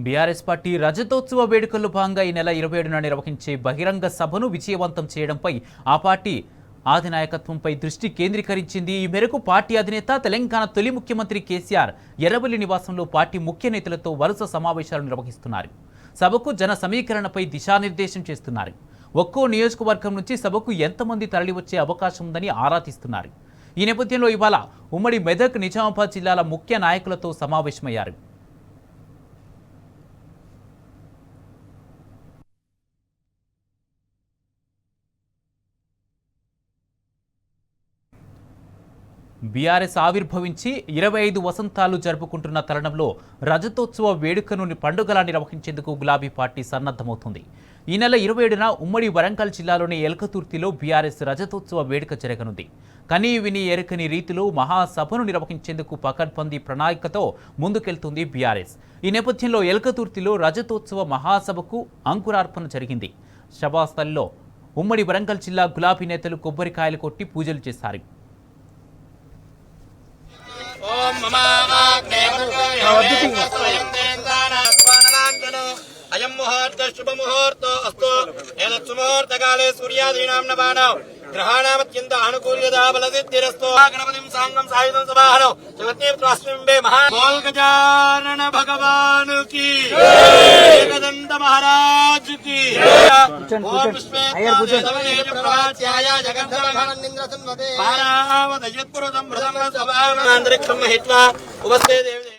BRS party రజతోత్సవ వేడుకల్లో భాగంగా ఈ నెల 27న నిర్వహించే బహిరంగ సభను విజయవంతం చేయడంపై ఆ పార్టీ అధినాయకత్వంపై దృష్టి కేంద్రీకరించింది. ఈ మేరకు పార్టీ అధినేత తెలంగాణ తొలి ముఖ్యమంత్రి కేసీఆర్ ఎర్రబెల్లి నివాసంలో పార్టీ ముఖ్య నేతలతో వరుస సమావేశాలు నిర్వహిస్తున్నారు. సభకు జన సమీకరణపై దిశానిర్దేశం చేస్తున్నారు. ఒక్కో నియోజకవర్గం నుంచి సభకు ఎంతమంది తరలివచ్చే అవకాశం ఉందని ఆరా తీస్తున్నారు. ఈ నేపథ్యంలో ఇవాళ ఉమ్మడి మెదక్, నిజామాబాద్ జిల్లాల ముఖ్య నాయకులతో సమావేశమయ్యారు. బీఆర్ఎస్ ఆవిర్భవించి 25 వసంతాలు జరుపుకుంటున్న తరుణంలో రజతోత్సవ వేడుకను పండుగలా నిర్వహించేందుకు గులాబీ పార్టీ సన్నద్ధమవుతుంది. ఈ నెల 27న ఉమ్మడి వరంగల్ జిల్లాలోని ఎల్కతుర్తిలో బీఆర్ఎస్ రజతోత్సవ వేడుక జరగనుంది. కనీ విని ఎరకని రీతిలో మహాసభను నిర్వహించేందుకు పకడ్బందీ ప్రణాళికతో ముందుకెళ్తుంది బీఆర్ఎస్. ఈ నేపథ్యంలో ఎల్కతుర్తిలో రజతోత్సవ మహాసభకు అంకురార్పణ జరిగింది. సభాస్థలిలో ఉమ్మడి వరంగల్ జిల్లా గులాబీ నేతలు కొబ్బరికాయలు కొట్టి పూజలు చేశారు. अयं मुहूर्त शुभ मुहूर्तो अस्तु एतत् सुमुहूर्तकाले सूर्यादीनां नवानां ग्रहाणामत्यन्त आनुकूल्यता बलसिद्धिरस्तु गणपतिं साङ्गं सायुधं समाहनौ जगत्नेऽस्मिन्बे महा बोल गजानन भगवान की एकदंत महाराज की ओम विश्वेश्वराय जगन्नाथानन्दिन्द्रसन्वते पारावदयत्पुरुषं प्रथमं सभामन्तरिक्षं महित्वा उपस्थे देवी